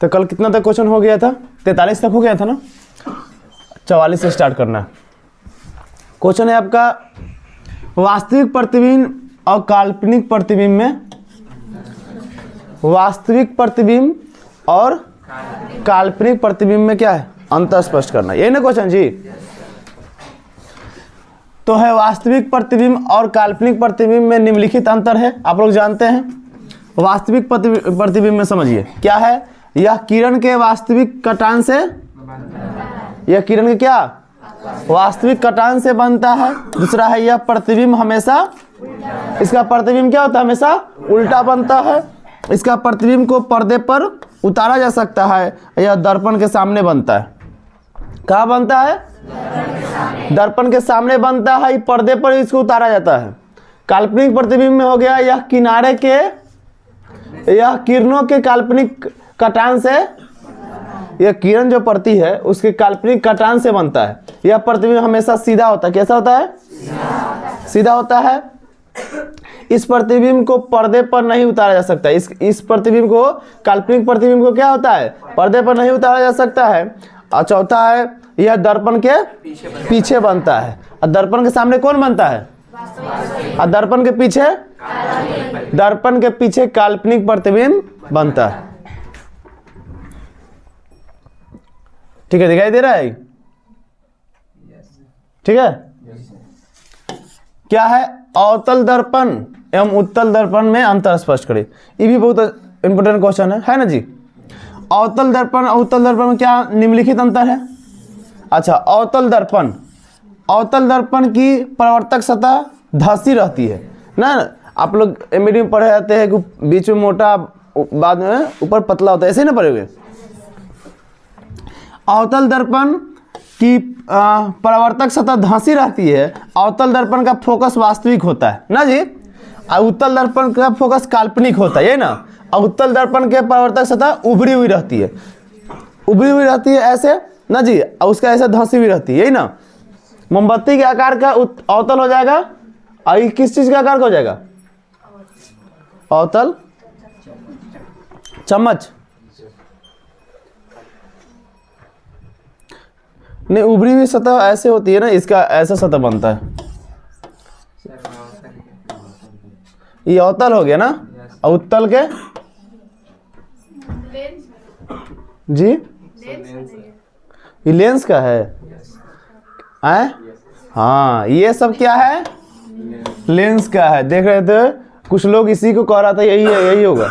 तो कल कितना तक क्वेश्चन हो गया था? 43 तक हो गया था ना। 44 से स्टार्ट करना है। क्वेश्चन है आपका, वास्तविक प्रतिबिंब और काल्पनिक प्रतिबिंब में, वास्तविक प्रतिबिंब और काल्पनिक प्रतिबिंब में क्या है? अंतर स्पष्ट करना। यही ना क्वेश्चन जी? तो है वास्तविक प्रतिबिंब और काल्पनिक प्रतिबिंब में निम्नलिखित अंतर है, आप लोग जानते हैं। वास्तविक प्रतिबिंब में समझिए क्या है, यह किरण के वास्तविक कटान से, यह किरण के क्या वास्तविक कटान से बनता है। दूसरा है यह प्रतिबिंब हमेशा, इसका प्रतिबिंब क्या होता है? हमेशा उल्टा बनता है। इसका प्रतिबिंब को पर्दे पर उतारा जा सकता है, यह दर्पण के सामने बनता है। कहाँ बनता है? दर्पण के सामने बनता है, पर्दे पर इसको उतारा जाता है। काल्पनिक प्रतिबिंब में हो गया यह किनारे के, यह किरणों के काल्पनिक कटान से, यह किरण जो पड़ती है उसके काल्पनिक कटान से बनता है। यह प्रतिबिंब हमेशा सीधा होता है। कैसा होता है? सीधा होता है। इस प्रतिबिंब को पर्दे पर नहीं उतारा जा सकता। इस प्रतिबिंब को, काल्पनिक प्रतिबिंब को क्या होता है? पर्दे पर नहीं उतारा जा सकता है। और चौथा है यह दर्पण के पीछे बनता है। और दर्पण के सामने कौन बनता है? और दर्पण के पीछे, दर्पण के पीछे काल्पनिक प्रतिबिंब बनता है। ठीक है, दिखाई दे रहा है? ठीक है। क्या है? अवतल दर्पण एवं उत्तल दर्पण में अंतर स्पष्ट करें। ये भी बहुत इंपॉर्टेंट क्वेश्चन है ना जी? अवतल दर्पण और उत्तल दर्पण में क्या निम्नलिखित अंतर है? अच्छा, अवतल दर्पण, अवतल दर्पण की परावर्तक सतह धंसी रहती है ना। आप लोग एमडी में पढ़े जाते हैं कि बीच में मोटा, बाद में ऊपर पतला होता है, ऐसे ही ना पढ़े हुए। अवतल दर्पण की परावर्तक सतह धंसी रहती है। अवतल दर्पण का फोकस वास्तविक होता है ना जी, और उत्तल दर्पण का फोकस काल्पनिक होता है, ये ना। और उत्तल दर्पण के परावर्तक सतह उभरी हुई रहती है, उभरी हुई रहती है ऐसे ना जी, और उसका ऐसे धंसी हुई रहती है, यही ना। मोमबत्ती के आकार का अवतल हो जाएगा, और ये किस चीज का आकार का हो जाएगा? अवतल चम्मच नहीं, उभरी हुई सतह ऐसे होती है ना, इसका ऐसा सतह बनता है। ये अवतल हो गया ना। और उत्तल के जी, ये लेंस का है। हाँ, ये सब क्या है? लेंस का है। देख रहे थे कुछ लोग इसी को कह रहा था, यही है, यही होगा।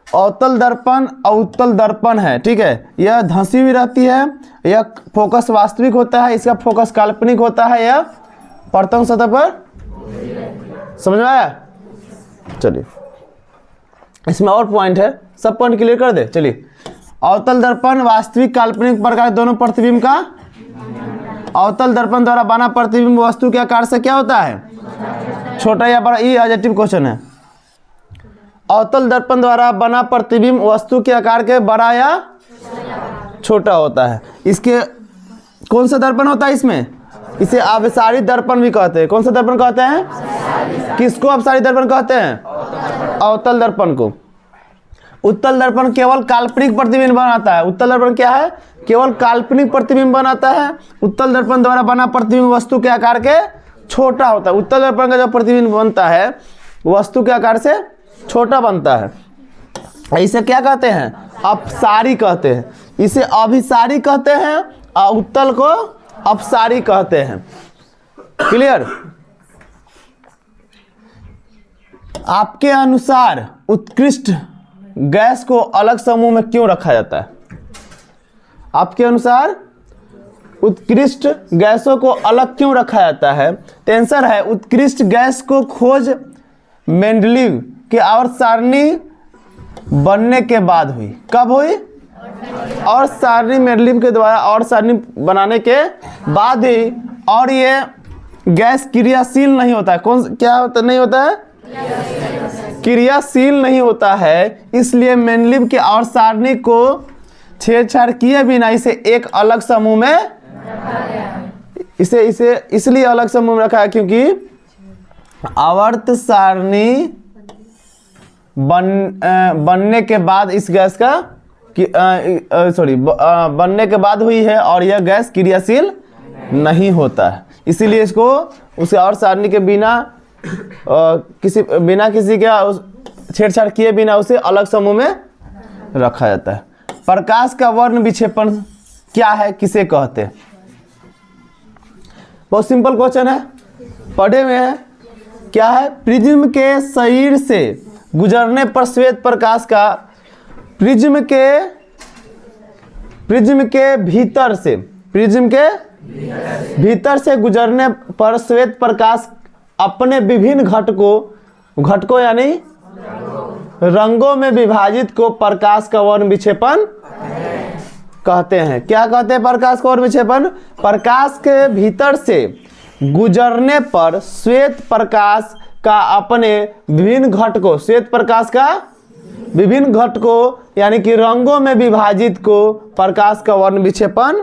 अवतल दर्पण और उत्तल दर्पण है, ठीक है। यह धंसी हुई रहती है, यह फोकस वास्तविक होता है, इसका फोकस काल्पनिक होता है, यह परतंग सतह पर। समझ में आया? चलिए, इसमें और पॉइंट है, सब पॉइंट क्लियर कर दे। चलिए, अवतल दर्पण वास्तविक काल्पनिक प्रकार दोनों प्रतिबिंब का, अवतल दर्पण द्वारा बना प्रतिबिंब वस्तु के आकार से क्या होता है? छोटा या बड़ा। ये ऑब्जेक्टिव क्वेश्चन है। अवतल दर्पण द्वारा बना प्रतिबिंब वस्तु के आकार के बड़ा या छोटा होता है। इसके कौन सा दर्पण होता है? इसमें इसे अभिसारी दर्पण भी कहते हैं। कौन सा दर्पण कहते हैं? किसको अभिसारी दर्पण कहते हैं? अवतल दर्पण को। उत्तल दर्पण केवल काल्पनिक प्रतिबिंब बनाता है। उत्तल दर्पण क्या है? केवल काल्पनिक प्रतिबिंब बनाता है। उत्तल दर्पण द्वारा बना प्रतिबिंब वस्तु के आकार के छोटा होता है। उत्तल दर्पण का जो प्रतिबिंब बनता है वस्तु के आकार से छोटा बनता है। इसे क्या कहते हैं? अपसारी कहते हैं। इसे अभिसारी कहते हैं और उत्तल को अपसारी कहते हैं। क्लियर? आपके अनुसार उत्कृष्ट गैस को अलग समूह में क्यों रखा जाता है? आपके अनुसार उत्कृष्ट गैसों को अलग क्यों रखा जाता है? तो आंसर है, उत्कृष्ट गैस को खोज मेंडलीव के आवर्त सारणी बनने के बाद हुई। कब हुई? और सारणी मेंडलीव के द्वारा और सारणी बनाने के बाद ही। और ये गैस क्रियाशील नहीं होता है। कौन क्या होता नहीं होता है? क्रियाशील नहीं होता है। इसलिए मेंडलीव के और सारणी को छेड़छाड़ किए बिना इसे एक अलग समूह में, इसे इसलिए अलग समूह में रखा है क्योंकि आवर्त सारणी बनने के बाद इस गैस का बनने के बाद हुई है और यह गैस क्रियाशील नहीं होता है, इसीलिए इसको उसे और सारणी के बिना किसी के छेड़छाड़ किए बिना उसे अलग समूह में रखा जाता है। प्रकाश का वर्ण विक्षेपण क्या है, किसे कहते हैं? बहुत सिंपल क्वेश्चन है, पढ़े हुए हैं। क्या है? प्रिज्म के शरीर से गुजरने पर श्वेत प्रकाश का प्रिज्म के भीतर से गुजरने पर श्वेत प्रकाश अपने विभिन्न घटकों यानी रंगों में विभाजित को प्रकाश का वर्ण विक्षेपण कहते हैं। क्या कहते हैं प्रकाश का वर्ण विक्षेपण? प्रकाश के भीतर से गुजरने पर श्वेत प्रकाश का अपने विभिन्न घटकों, श्वेत प्रकाश का विभिन्न घटकों यानी कि रंगों में विभाजित को प्रकाश का वर्ण विक्षेपण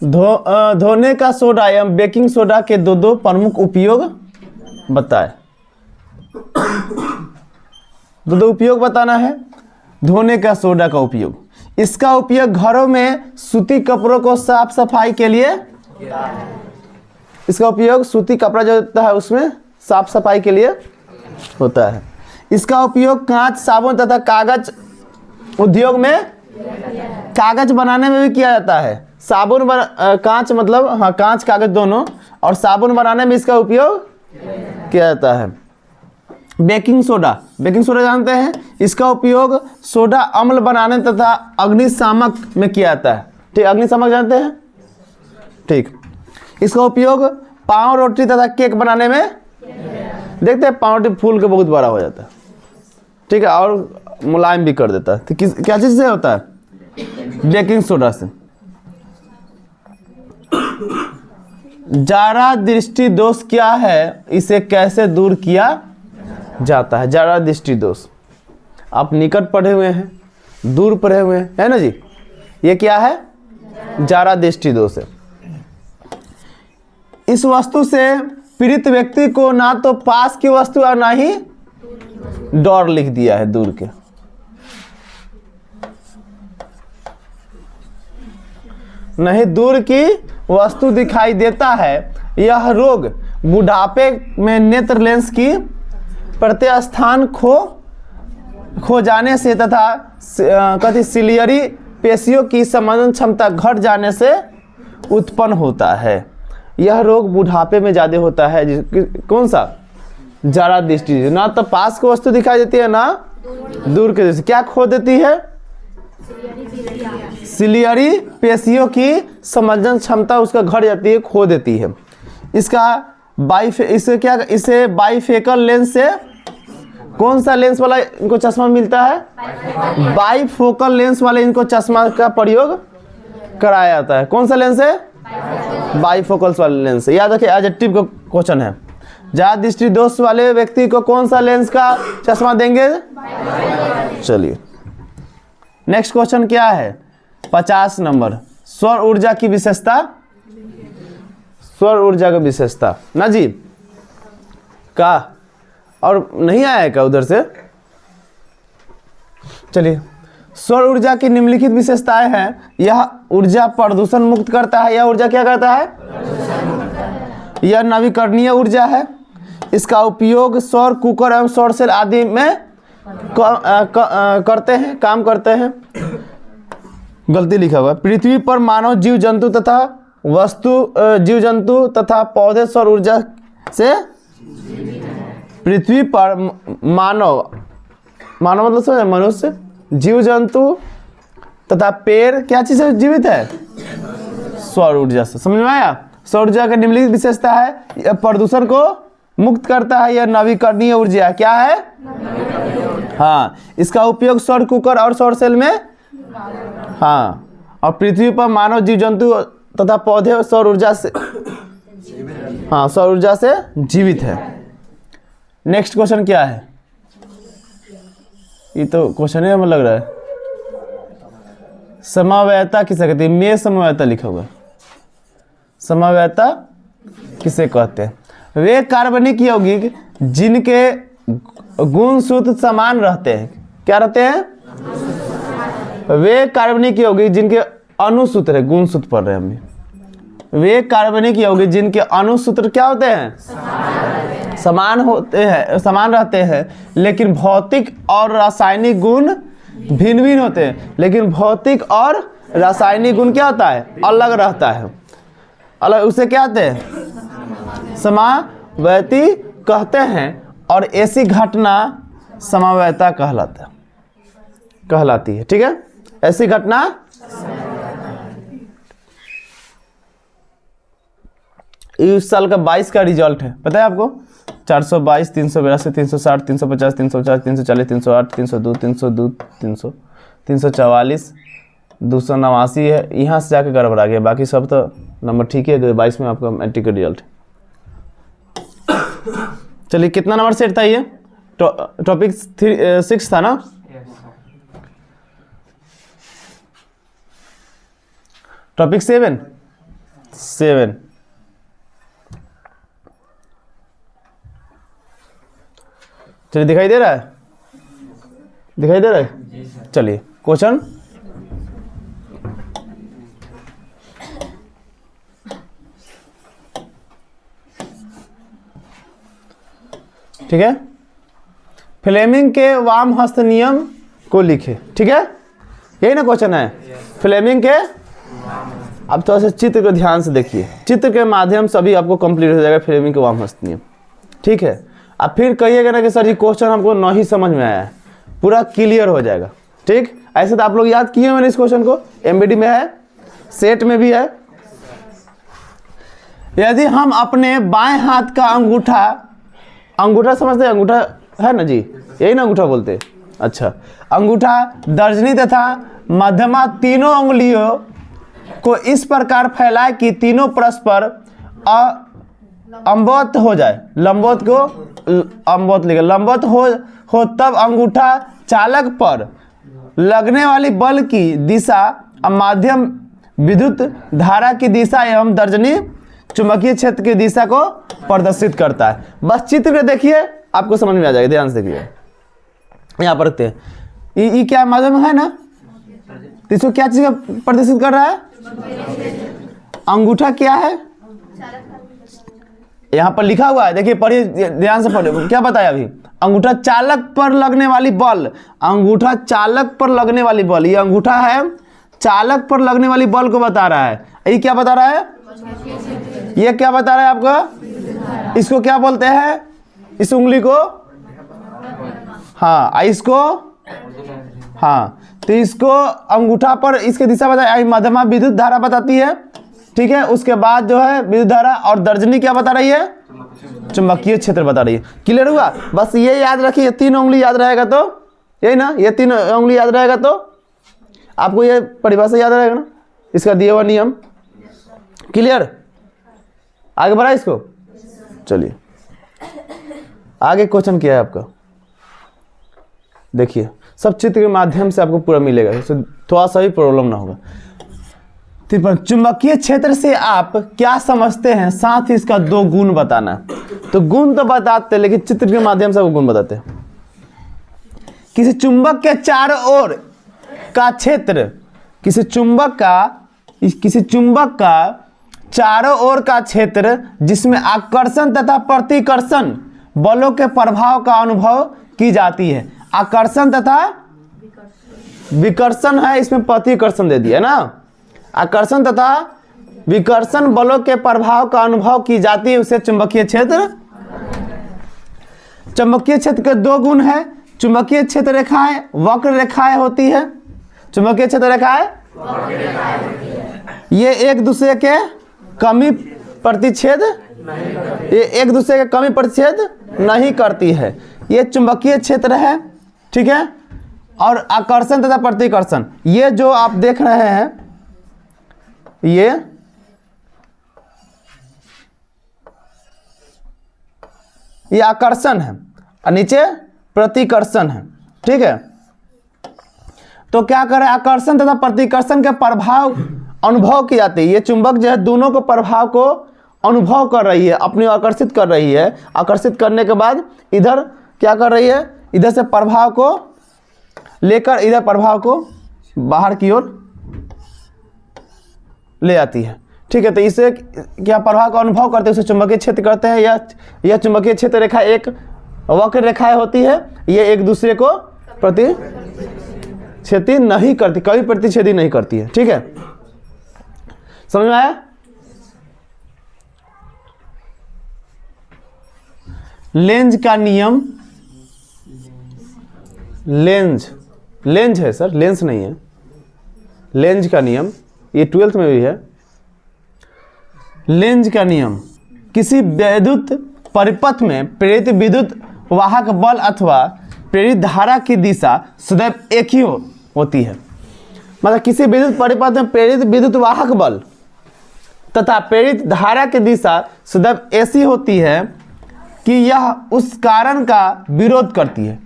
धोने का सोडा एवं बेकिंग सोडा के दो प्रमुख उपयोग बताएं। दो उपयोग बताना है। धोने का सोडा का उपयोग, इसका उपयोग घरों में सूती कपड़ों को साफ सफाई के लिए, इसका उपयोग सूती कपड़ा जो होता है उसमें साफ सफाई के लिए होता है। इसका उपयोग कांच, साबुन तथा कागज उद्योग में कागज बनाने में भी किया जाता है। कांच मतलब हाँ, कांच कागज दोनों, और साबुन बनाने में इसका उपयोग किया जाता है। बेकिंग सोडा जानते हैं, इसका उपयोग सोडा अम्ल बनाने तथा अग्निशामक में किया जाता है। ठीक, अग्निशामक जानते हैं? ठीक, इसका उपयोग पाव रोटी तथा केक बनाने में, देखते हैं पाव रोटी फूल के बहुत बड़ा हो जाता है, ठीक है, और मुलायम भी कर देता है। तो क्या चीज से होता है? बेकिंग सोडा से। जारा दृष्टि दोष क्या है, इसे कैसे दूर किया जाता है? जारा दृष्टि दोष, आप निकट पढ़े हुए हैं, दूर पढ़े हुए हैं, है ना जी? ये क्या है? जारा दृष्टि दोष है। इस वस्तु से पीड़ित व्यक्ति को ना तो पास की वस्तु और ना ही डर लिख दिया है, दूर के। नहीं दूर की वस्तु दिखाई देता है। यह रोग बुढ़ापे में नेत्र लेंस की प्रत्यास्थान खो जाने से तथा सिलियरी पेशियों की संवेदन क्षमता घट जाने से उत्पन्न होता है। यह रोग बुढ़ापे में ज्यादा होता है। कौन सा? जारा दृष्टि। ना तो पास की वस्तु दिखाई देती है ना दूर के। क्या खो देती है? सिलियरी पेशियों की संवेदन क्षमता उसका घट जाती है, खो देती है। इसे बाइफेकल लेंस से, कौन सा लेंस वाला इनको चश्मा मिलता है? बाइफोकल लेंस वाले इनको चश्मा का प्रयोग कराया जाता है। कौन सा लेंस है? बाइफोकल वाले लेंस। याद रखिए, एडजेक्टिव का क्वेश्चन है। जारा दृष्टि दोष वाले व्यक्ति को कौन सा लेंस का चश्मा देंगे? चलिए नेक्स्ट क्वेश्चन क्या है? 50 नंबर। सौर ऊर्जा की विशेषता, सौर ऊर्जा की विशेषता ना जी का, और नहीं आया क्या उधर से? चलिए, सौर ऊर्जा की निम्नलिखित विशेषताएं हैं। यह ऊर्जा प्रदूषण मुक्त करता है। यह ऊर्जा क्या करता है? यह नवीकरणीय ऊर्जा है। इसका उपयोग सौर कुकर एवं सौर सेल आदि में काम करते हैं। गलती लिखा हुआ है। पृथ्वी पर मानव जीव जंतु तथा पौधे सौर ऊर्जा से, पृथ्वी पर मानव मतलब समझे, मनुष्य, जीव जंतु तथा पेड़ क्या चीज से जीवित है? सौर ऊर्जा से। समझ में आया? सौर ऊर्जा की निम्नलिखित विशेषता है। यह प्रदूषण को मुक्त करता है। यह नवीकरणीय ऊर्जा क्या है? हाँ, इसका उपयोग सौर कुकर और सौर सेल में, हाँ, और पृथ्वी पर मानव जीव जंतु तथा पौधे सौर ऊर्जा से, हाँ, सौर ऊर्जा से जीवित है। नेक्स्ट क्वेश्चन क्या है? ये तो क्वेश्चन है, लग रहा है। समवायता किसे कहते हैं? में समवायता लिखा हुआ है। समवायता किसे कहते हैं? वे कार्बनिक यौगिक जिनके गुण सूत्र समान रहते हैं। क्या रहते हैं? वे कार्बनिक यौगिक जिनके अणुसूत्र है, गुण सूत्र पढ़ रहे हैं हम। वे कार्बनिक यौगिक जिनके अणुसूत्र क्या होते हैं? समान होते हैं, समान रहते हैं, लेकिन भौतिक और रासायनिक गुण भिन्न भिन्न होते हैं। लेकिन भौतिक और रासायनिक गुण क्या होता है? अलग रहता है, अलग। उसे क्या कहते हैं? समावैती कहते हैं। और ऐसी घटना समावैता कहलाती है। ठीक है, ऐसी घटना इस साल का 22 का रिजल्ट है, पता है आपको? 422, 382, 360, 350, 350, 340, 308, 302, 302, 300, 344, 289 है। यहाँ से जाके गड़बड़ा गया, बाकी सब तो नंबर ठीक है। 22 में आपका मैट्रिक का रिजल्ट है। चलिए, कितना नंबर सेट था ये? टॉपिक 6 था ना? टॉपिक 7। चलिए, दिखाई दे रहा है? दिखाई दे रहा है? चलिए, क्वेश्चन ठीक है। फ्लेमिंग के वाम हस्त नियम को लिखे। ठीक है, यही ना क्वेश्चन है? फ्लेमिंग के, अब थोड़ा सा चित्र को ध्यान से देखिए। चित्र के माध्यम से अभी आपको कंप्लीट हो जाएगा फ्लेमिंग के वाम हस्त नियम। ठीक है, अब फिर कहिएगा ना कि सर ये क्वेश्चन हमको नहीं समझ में आया है, पूरा क्लियर हो जाएगा। ठीक, ऐसे तो आप लोग याद किए मैंने इस क्वेश्चन को, एमबीडी में है, सेट में भी है। यदि हम अपने बाएं हाथ का अंगूठा समझते हैं? अंगूठा है ना जी, यही ना अंगूठा बोलते हैं? अच्छा, अंगूठा, तर्जनी तथा मध्यमा तीनों उंगलियों को इस प्रकार फैलाए कि तीनों परस्पर लंबवत हो जाए। लंबवत को लंबवत लिखे, लंबवत हो तब अंगूठा चालक पर लगने वाली बल की दिशा और माध्यम विद्युत धारा की दिशा एवं तर्जनी चुंबकीय क्षेत्र की दिशा को प्रदर्शित करता है। बस चित्र को देखिए, आपको समझ में आ जाएगा। ध्यान से देखिए, यहाँ पर रखते हैं। ये क्या माध्यम है ना? इसको क्या चीज प्रदर्शित कर रहा है? अंगूठा क्या है? यहाँ पर लिखा हुआ है, देखिए, पढ़िए, ध्यान से पढ़िए। क्या बताया अभी? अंगूठा चालक पर लगने वाली बल। अंगूठा चालक पर लगने वाली बल, ये अंगूठा है, चालक पर लगने वाली बल को बता रहा है। ये क्या बता रहा है? ये क्या बता रहा है आपको? इसको क्या बोलते हैं? इस उंगली को, हाँ, इसको, हाँ, तो इसको अंगूठा पर इसकी दिशा बताए, मध्यमा विद्युत धारा बताती है। ठीक है, उसके बाद जो है विद्युत धारा, और तर्जनी क्या बता रही है? चुंबकीय क्षेत्र बता रही है। क्लियर हुआ? बस ये याद रखिए, 3 उंगली याद रहेगा तो, यही ना, ये 3 उंगली याद रहेगा तो आपको ये परिभाषा याद रहेगा ना, इसका दिया हुआ नियम। क्लियर? आगे बढ़ा इसको। चलिए, आगे क्वेश्चन क्या है आपका? देखिए, सब चित्र के माध्यम से आपको पूरा मिलेगा, इससे थोड़ा सा भी प्रॉब्लम ना होगा। चुंबकीय क्षेत्र से आप क्या समझते हैं, साथ ही इसका 2 गुण बताना। तो गुण तो बताते, लेकिन चित्र के माध्यम से वो गुण बताते हैं। किसी चुंबक के चारों ओर का क्षेत्र, किसी चुंबक का चारों ओर का क्षेत्र जिसमें आकर्षण तथा प्रतिकर्षण बलों के प्रभाव का अनुभव की जाती है। आकर्षण तथा विकर्षण है, इसमें प्रतिकर्षण दे दिया ना। आकर्षण तथा विकर्षण बलों के प्रभाव का अनुभव की जाती है, उसे चुंबकीय क्षेत्र। चुंबकीय क्षेत्र के 2 गुण है। चुंबकीय क्षेत्र रेखाएं वक्र रेखाएं होती है। चुंबकीय क्षेत्र रेखाएं ये एक दूसरे के कमी प्रतिच्छेद, ये एक दूसरे के कमी प्रतिच्छेद नहीं करती है। ये चुंबकीय क्षेत्र है। ठीक है, और आकर्षण तथा प्रतिकर्षण, ये जो आप देख रहे हैं, ये आकर्षण है और नीचे प्रतिकर्षण है। ठीक है, तो क्या करें? आकर्षण तथा प्रतिकर्षण के प्रभाव अनुभव की जाती है। ये चुंबक जो है दोनों को प्रभाव को अनुभव कर रही है, अपनी आकर्षित कर रही है, आकर्षित करने के बाद इधर क्या कर रही है, इधर से प्रभाव को लेकर इधर प्रभाव को बाहर की ओर ले आती है। ठीक है, तो इसे क्या प्रभाव का अनुभव करते हैं, उसे चुंबकीय क्षेत्र करते हैं। यह चुंबकीय क्षेत्र रेखा एक वक्र रेखाएं होती है, ये एक दूसरे को प्रतिच्छेदी नहीं करती, कभी प्रतिच्छेदी नहीं करती है। ठीक है, समझ में आया? लेंज का नियम, लेंज है सर, लेंस नहीं है। लेंज का नियम ये 12th में भी है। लेंज का नियम, किसी विद्युत परिपथ में प्रेरित विद्युत वाहक बल अथवा प्रेरित धारा की दिशा सदैव एक ही होती है। मतलब किसी विद्युत परिपथ में प्रेरित विद्युत वाहक बल तथा प्रेरित धारा की दिशा सदैव ऐसी होती है कि यह उस कारण का विरोध करती है,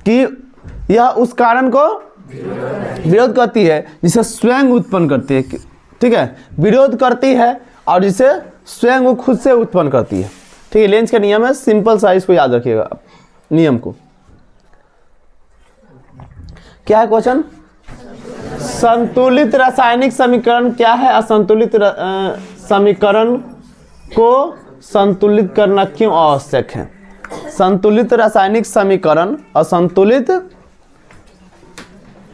कि यह उस कारण को विरोध करती है जिसे स्वयं उत्पन्न करती है। ठीक है, विरोध करती है और जिसे स्वयं वो खुद से उत्पन्न करती है। ठीक है, लेंज का नियम है, सिंपल सा, इसको याद रखिएगा नियम को। क्या है क्वेश्चन? संतुलित रासायनिक समीकरण क्या है? असंतुलित समीकरण को संतुलित करना क्यों आवश्यक है? संतुलित रासायनिक समीकरण, संतुलित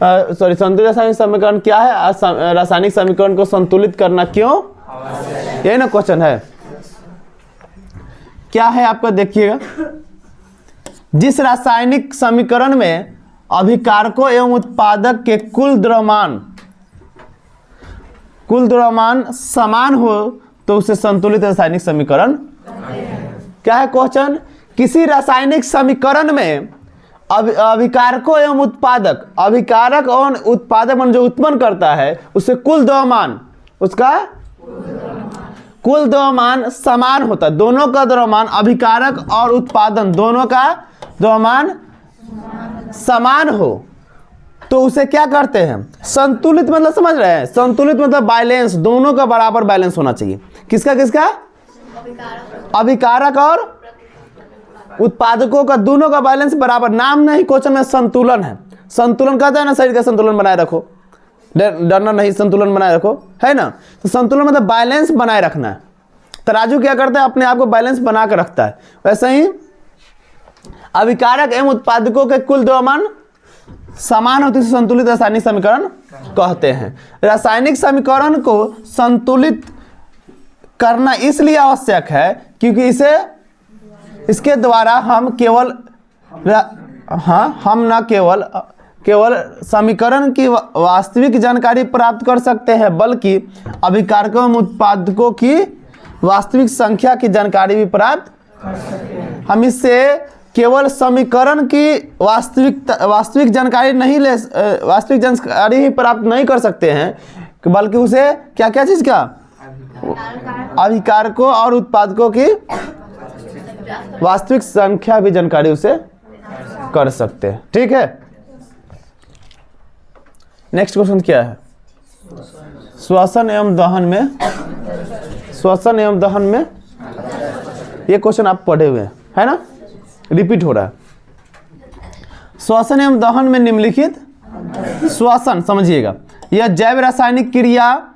रासायनिक समीकरण क्या है? रासायनिक समीकरण को संतुलित करना क्यों? यही ना क्वेश्चन है। क्या है आपका, देखिएगा। जिस रासायनिक समीकरण में अभिकारकों एवं उत्पादक के कुल द्रव्यमान समान हो तो उसे संतुलित रासायनिक समीकरण। क्या है क्वेश्चन? किसी रासायनिक समीकरण में अभिकारकों एवं उत्पादक, अभिकारक और उत्पादक जो उत्पन्न करता है उससे कुल द्रव्यमान, उसका कुल द्रव्यमान समान होता है। दोनों का द्रव्यमान, अभिकारक और उत्पादन दोनों का द्रव्यमान समान हो तो उसे क्या करते हैं? संतुलित। मतलब समझ रहे हैं? संतुलित मतलब बैलेंस, दोनों का बराबर बैलेंस होना चाहिए। किसका किसका? अभिकारक और उत्पादकों का, दोनों का बैलेंस बराबर। नाम नहीं क्वेश्चन में संतुलन है। संतुलन कहता है ना, शरीर का संतुलन बनाए रखो, डरना नहीं, संतुलन बनाए रखो, है ना। तो संतुलन मतलब बैलेंस बनाए रखना है। तराजू क्या करता है? अपने आप को बैलेंस बना कर रखता है। वैसे ही अभिकारक एवं उत्पादकों के कुल द्रव्यमान समान होते हैं, संतुलित रासायनिक समीकरण कहते हैं। रासायनिक समीकरण को संतुलित करना इसलिए आवश्यक है क्योंकि इसके द्वारा हम हम न केवल समीकरण की वास्तविक जानकारी प्राप्त कर सकते हैं बल्कि अभिकारकों एवं उत्पादकों की वास्तविक संख्या की जानकारी भी प्राप्त कर सकते हैं। हम इससे केवल समीकरण की वास्तविक जानकारी नहीं वास्तविक जानकारी ही प्राप्त नहीं कर सकते हैं बल्कि उसे क्या क्या चीज का? अभिकारकों और उत्पादकों की वास्तविक संख्या भी जानकारी उसे कर सकते हैं। ठीक है, नेक्स्ट क्वेश्चन क्या है? श्वसन एवं दहन में ये क्वेश्चन आप पढ़े हुए हैं, है ना, रिपीट हो रहा है। श्वसन एवं दहन में निम्नलिखित, श्वसन समझिएगा, यह जैव रासायनिक क्रिया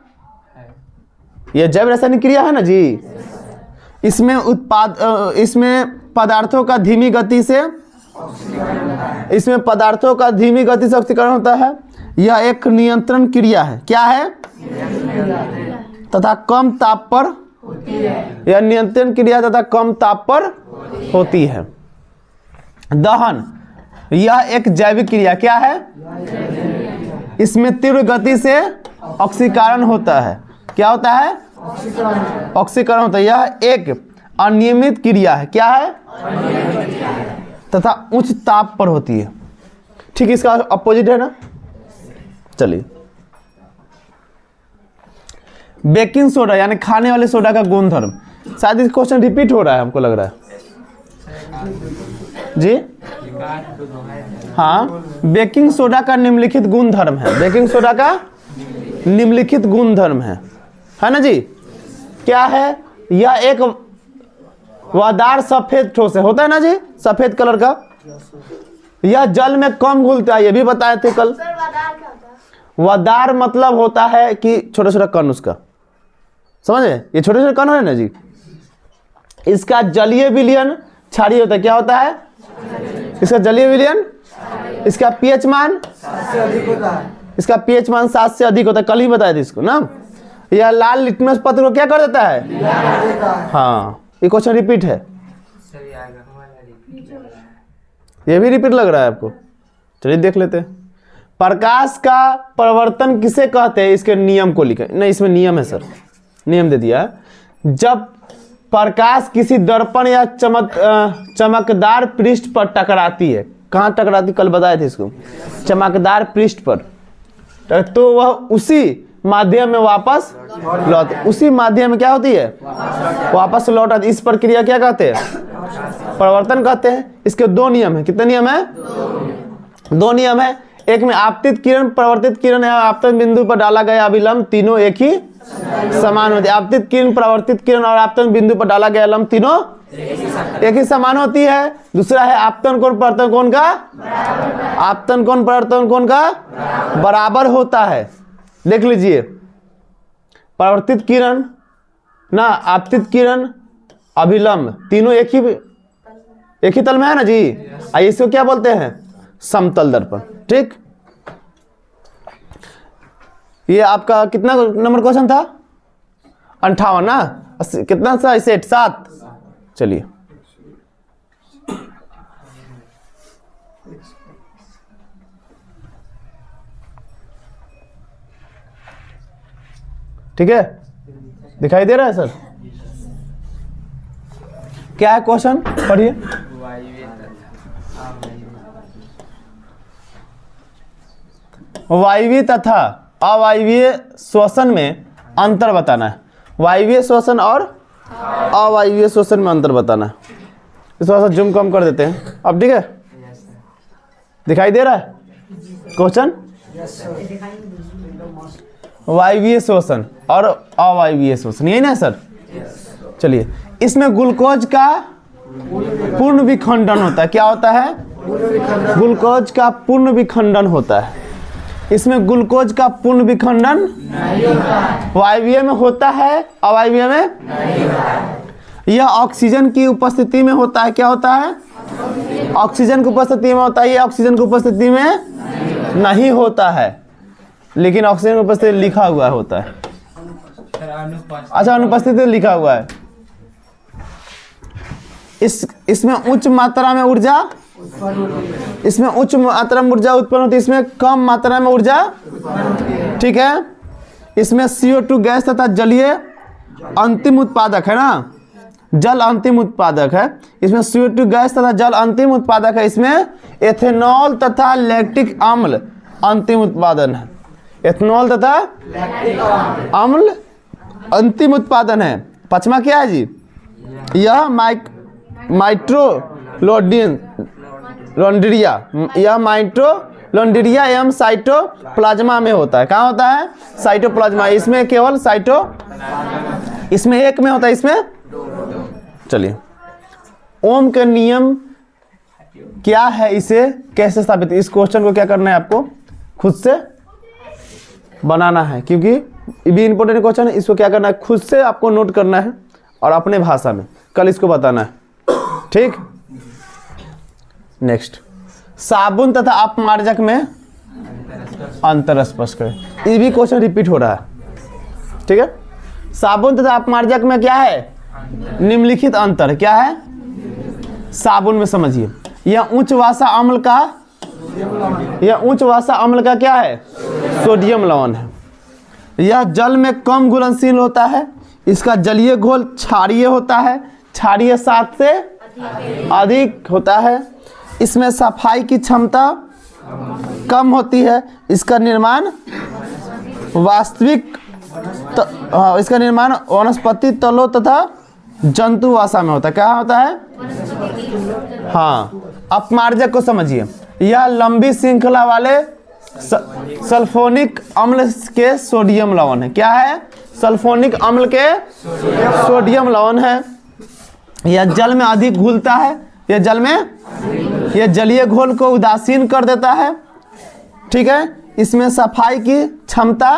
है ना जी। इसमें पदार्थों का धीमी गति से ऑक्सीकरण होता है। यह एक नियंत्रण क्रिया है। क्या है? तथा कम ताप पर यह नियंत्रण क्रिया तथा कम ताप पर होती है। दहन, यह एक जैविक क्रिया। क्या है? इसमें तीव्र गति से ऑक्सीकरण होता है। क्या होता है? ऑक्सीकरण होता है। यह एक अनियमित क्रिया है। क्या है? तथा उच्च ताप पर होती है। ठीक, इसका अपोजिट है ना। चलिए, बेकिंग सोडा यानी खाने वाले सोडा का गुणधर्म, शायद इस क्वेश्चन रिपीट हो रहा है, हमको लग रहा है जी। हाँ, बेकिंग सोडा का निम्नलिखित गुणधर्म है। बेकिंग सोडा का निम्नलिखित गुणधर्म है ना जी। क्या है? यह एक वादार सफेद ठोस है, होता है ना जी, सफेद कलर का। यह जल में कम घुलता है, ये भी बताए थे कल। वादार मतलब होता है कि छोटा छोटा कण, उसका समझे, ये छोटे छोटे कण है ना जी। इसका जलीय विलयन क्षारीय होता है, क्या होता है इसका जलीय विलयन। इसका पीएच मान, इसका पीएच मान 7 से अधिक होता है, कल ही बताया था इसको ना। यह लाल लिटमस पत्र को क्या कर देता है, हाँ, ये क्वेश्चन रिपीट है, ये भी रिपीट लग रहा है आपको। चलिए देख लेते हैं। प्रकाश का परिवर्तन किसे कहते हैं, इसके नियम को लिखे। नहीं, इसमें नियम है सर, नियम दे दिया है। जब प्रकाश किसी दर्पण या चमकदार पृष्ठ पर टकराती है, कहाँ टकराती, कल बताए थे इसको, चमकदार पृष्ठ पर, तो वह उसी माध्यम में वापस लौट, उसी माध्यम में क्या होती है, वापस लौट आती। इस प्रक्रिया क्या कहते हैं, परिवर्तन कहते हैं। इसके 2 नियम है। कितने नियम है, 2 नियम है। एक में आपतित किरण, परिवर्तित किरण है, आपतन बिंदु पर डाला गया अभिलंब, तीनों एक ही समान होती है। आपतित किरण, परिवर्तित किरण और आपतन बिंदु पर डाला गया लंब तीनों एक ही समान होती है। दूसरा है आपतन कोण परावर्तन कोण का, आपतन कोण परावर्तन कोण का बराबर होता है। देख लीजिए, परावर्तित किरण ना, आपतित किरण, अभिलंब, तीनों एक ही तल में है ना जी। इसको क्या बोलते हैं, समतल दर्पण। ठीक, ये आपका कितना नंबर क्वेश्चन था, 58 ना, कितना सा सेट 7। चलिए ठीक है, दिखाई दे रहा है सर, क्या है क्वेश्चन, पढ़िए। वायवीय तथा अवायवीय श्वसन में अंतर बताना है। वायवीय श्वसन और अवायवीय श्वसन में अंतर बताना है। इस थोड़ा सा जूम कम कर देते हैं अब, ठीक है, दिखाई दे रहा है क्वेश्चन। वायवीय श्वसन और अवायवीय श्वसन, यही ना सर। चलिए, इसमें ग्लूकोज का पूर्ण विखंडन होता है। क्या होता है, ग्लूकोज का पूर्ण विखंडन होता है। इसमें ग्लूकोज का पूर्ण विखंडन वायवीय में होता है, अवायवीय में नहीं। यह ऑक्सीजन की उपस्थिति में होता है। क्या होता है, ऑक्सीजन की उपस्थिति में होता है। यह ऑक्सीजन की उपस्थिति में नहीं होता है, लेकिन ऑक्सीजन की उपस्थिति लिखा हुआ होता है। अच्छा, अनुपस्थिति लिखा हुआ है। इसमें उच्च मात्रा में ऊर्जा, इसमें उच्च मात्रा में ऊर्जा उत्पन्न होती है, इसमें कम मात्रा में ऊर्जा, ठीक है। इसमें CO2 गैस तथा जलीय अंतिम उत्पादक है ना, जल अंतिम उत्पादक है। इसमें CO2 गैस तथा जल अंतिम उत्पादक है। इसमें एथेनॉल तथा लैक्टिक अम्ल अंतिम उत्पादन है। एथेनॉल तथा अम्ल अंतिम उत्पादन है। पचमा क्या है जी, यह माइट्रोलॉन्ड्रिया, यह माइट्रोलॉन्ड्रिया एवं साइटोप्लाज्मा में होता है। कहाँ होता है, साइटोप्लाज्मा। इसमें केवल इसमें एक में होता है, इसमें। चलिए, ओम का नियम क्या है, इसे कैसे स्थापित, इस क्वेश्चन को क्या करना है आपको खुद से बनाना है, क्योंकि ये भी इंपॉर्टेंट क्वेश्चन है। इसको क्या करना है, खुद से आपको नोट करना है और अपने भाषा में कल इसको बताना है, ठीक। नेक्स्ट, साबुन तथा अपमार्जक में अंतर स्पष्ट करें। ये भी क्वेश्चन रिपीट हो रहा है, ठीक है। साबुन तथा अपमार्जक में क्या है, निम्नलिखित अंतर क्या है। साबुन में समझिए, यह उच्च वासा अम्ल का क्या है, सोडियम लवण है। यह जल में कम घुलनशील होता है। इसका जलीय घोल क्षारीय होता है, क्षारीय 7 से अधिक होता है। इसमें सफाई की क्षमता कम होती है। इसका निर्माण इसका निर्माण वनस्पति तलों तथा जंतुवासा में होता है। क्या होता है, हाँ। अपमार्जक को समझिए, यह लंबी श्रृंखला वाले सल्फोनिक अम्ल के सोडियम लवण है। क्या है, सल्फोनिक अम्ल के सोडियम लवण है। यह जल में अधिक घुलता है, यह जल में यह जलीय घोल को उदासीन कर देता है। ठीक है, इसमें सफाई की क्षमता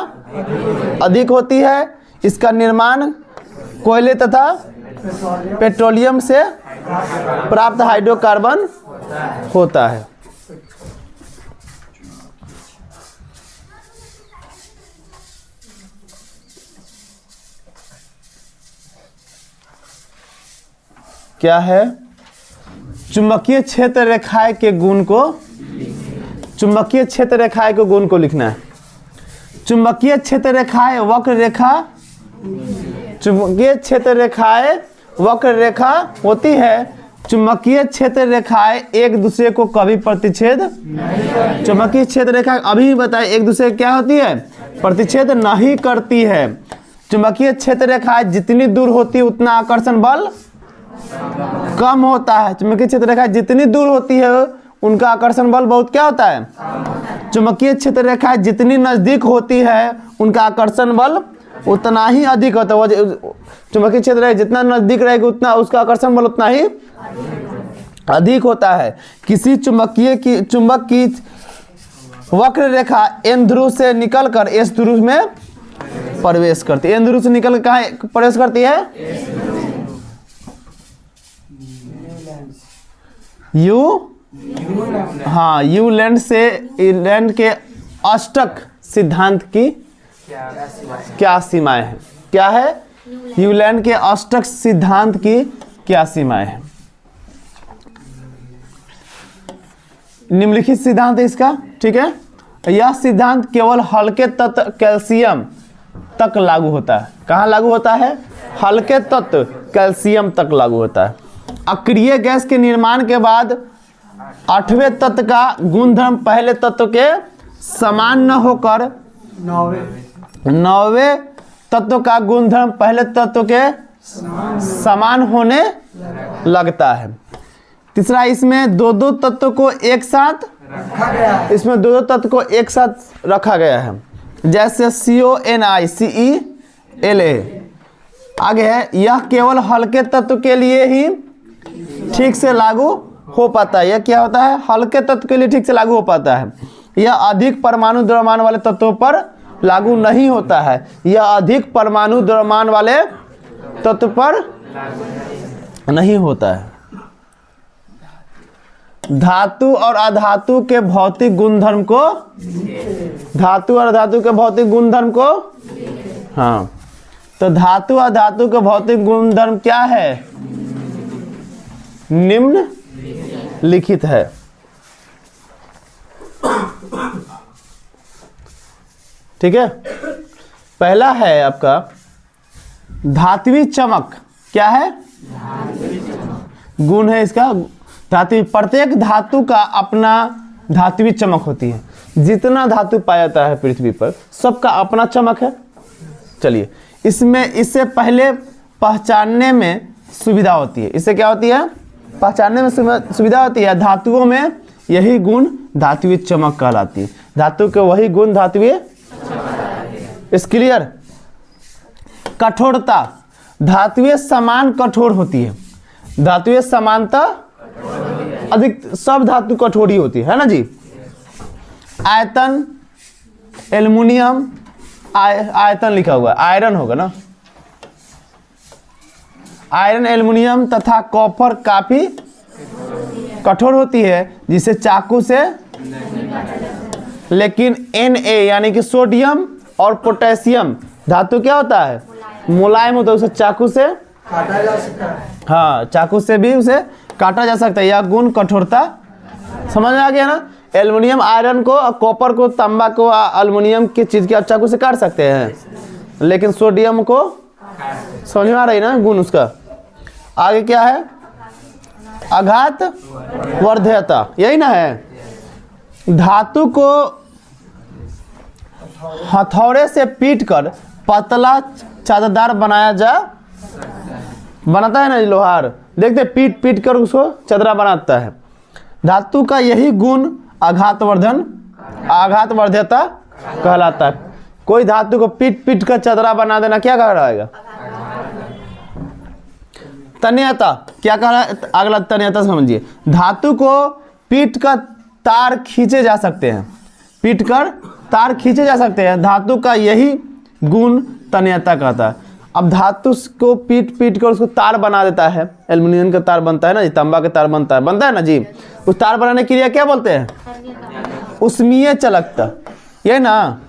अधिक होती है। इसका निर्माण कोयले तथा पेट्रोलियम से प्राप्त हाइड्रोकार्बन होता है। क्या है? चुंबकीय क्षेत्र रेखाएं के गुण को, चुंबकीय क्षेत्र रेखाएं के गुण को लिखना है। चुंबकीय क्षेत्र रेखाएं वक्र रेखा, चुंबकीय क्षेत्र रेखाएं वक्र रेखा होती है। चुंबकीय क्षेत्र रेखाएं एक दूसरे को कभी प्रतिच्छेद, चुंबकीय क्षेत्र रेखा अभी बताए एक दूसरे क्या होती है? प्रतिच्छेद नहीं करती है। चुंबकीय क्षेत्र रेखाएं जितनी दूर होती है उतना आकर्षण बल कम होता है। चुंबकीय क्षेत्र रेखा जितनी दूर होती है उनका आकर्षण बल बहुत क्या होता है? चुंबकीय क्षेत्र रेखा जितनी नजदीक होती है उनका आकर्षण बल उतना ही अधिक होता है। चुंबकीय क्षेत्र रेखा जितना नजदीक रहेगी उतना उसका आकर्षण बल उतना ही अधिक होता है। किसी चुंबक की वक्र रेखा एन ध्रुव से निकलकर एस ध्रुव में प्रवेश करती है। एन ध्रुव से निकल कहाँ प्रवेश करती है? यू लैंड से लैंड के अष्टक सिद्धांत की क्या सीमाएं हैं? क्या है? यूलैंड के अष्टक सिद्धांत की क्या सीमाएं हैं? निम्नलिखित सिद्धांत है इसका। ठीक है, यह सिद्धांत केवल हल्के तत्व कैल्शियम तक लागू होता है। कहाँ लागू होता है? हल्के तत्व कैल्शियम तक लागू होता है। अक्रिय गैस के निर्माण के बाद 8वें तत्व का गुणधर्म पहले तत्व के समान न होकर 9वें तत्व का गुणधर्म पहले तत्व के समान होने लगता है। तीसरा, इसमें दो तत्व को एक साथ इसमें दो तत्व को एक साथ रखा गया है, जैसे CONi आगे है। यह केवल हल्के तत्व के लिए ही ठीक से लागू हो पाता है। यह क्या होता है? हल्के तत्व के लिए ठीक से लागू हो पाता है। यह अधिक परमाणु द्रव्यमान वाले तत्वों पर लागू नहीं होता है। यह अधिक परमाणु द्रव्यमान वाले तत्व पर नहीं होता है। धातु और अधातु के भौतिक गुणधर्म को, धातु और धातु के भौतिक गुणधर्म को, हाँ, तो धातु और धातु के भौतिक गुणधर्म क्या है? निम्न लिखित है। ठीक है, पहला है आपका धात्विक चमक। क्या है? गुण है इसका धातु। प्रत्येक धातु का अपना धात्विक चमक होती है। जितना धातु पाया जाता है पृथ्वी पर सबका अपना चमक है। चलिए, इसमें इससे पहले पहचानने में सुविधा होती है। इससे क्या होती है? पहचानने में सुविधा होती है। धातुओं में यही गुण धात्विक चमक कहलाती है। धातु के वही गुण धात्विक। इस क्लियर? कठोरता, धातुएं समान कठोर होती है। धातुएं समानता अधिक, सब धातु कठोरी होती है ना जी। आयतन, एल्युमिनियम, आयतन लिखा हुआ है, आयरन होगा ना। आयरन, एल्युमिनियम तथा कॉपर काफी कठोर होती है जिसे चाकू से, लेकिन Na यानी कि सोडियम और पोटेशियम धातु क्या होता है? मुलायम होता है, उसे चाकू से काटा जा सकता है। हाँ, चाकू से भी उसे काटा जा सकता है। यह गुण कठोरता समझ में आ गया ना। एल्युमिनियम आयरन को, कॉपर को, तांबा को, एल्युमिनियम की चीज के चाकू से काट सकते हैं, लेकिन सोडियम को समझ में आ रही ना गुण उसका। आगे क्या है? आघात वर्ध्यता, यही ना है। धातु को हथौड़े से पीटकर पतला चादरदार बनाता है ना लोहार, देखते पीट पीट कर उसको चदरा बनाता है। धातु का यही गुण आघात वर्ध्यता कहलाता है। कोई धातु को पीट पीट कर चदरा बना देना क्या कहलाएगा? तन्यता। क्या कह रहा है अगला? तन्यता समझिए। धातु को पीट कर तार खींचे जा सकते हैं, पीट कर तार खींचे जा सकते हैं। धातु का यही गुण तन्यता कहता है। अब धातु को पीट पीट कर उसको तार बना देता है। एल्युमिनियम का तार बनता है ना जी, तांबा का तार बनता है ना जी। उस तार बनाने की क्रिया क्या बोलते हैं? उष्मीय चलकता। ये ना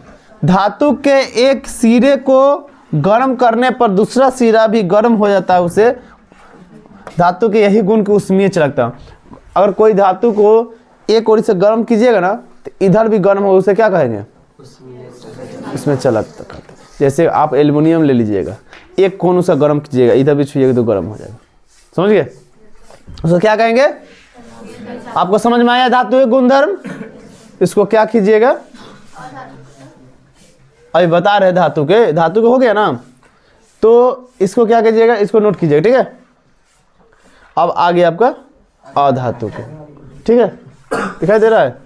धातु के एक सिरे को गर्म करने पर दूसरा सिरा भी गर्म हो जाता है, उसे धातु के यही गुण को उष्मीय चलकता। अगर कोई धातु को एक ओर से गर्म कीजिएगा ना तो इधर भी गर्म हो, उसे क्या कहेंगे? उसमें चलकता कहते हैं। जैसे आप एल्युमिनियम ले लीजिएगा, एक कोन उसका गर्म कीजिएगा, इधर भी छुइएगा तो गर्म हो जाएगा। समझ गए? उसको क्या कहेंगे? आपको समझ में आया धातु के गुणधर्म? इसको क्या कीजिएगा? अभी बता रहे धातु के हो गया ना, तो इसको क्या कीजिएगा? इसको नोट कीजिएगा, ठीक है। अब आगे आपका अधातु के, ठीक है, दिखाई दे रहा है?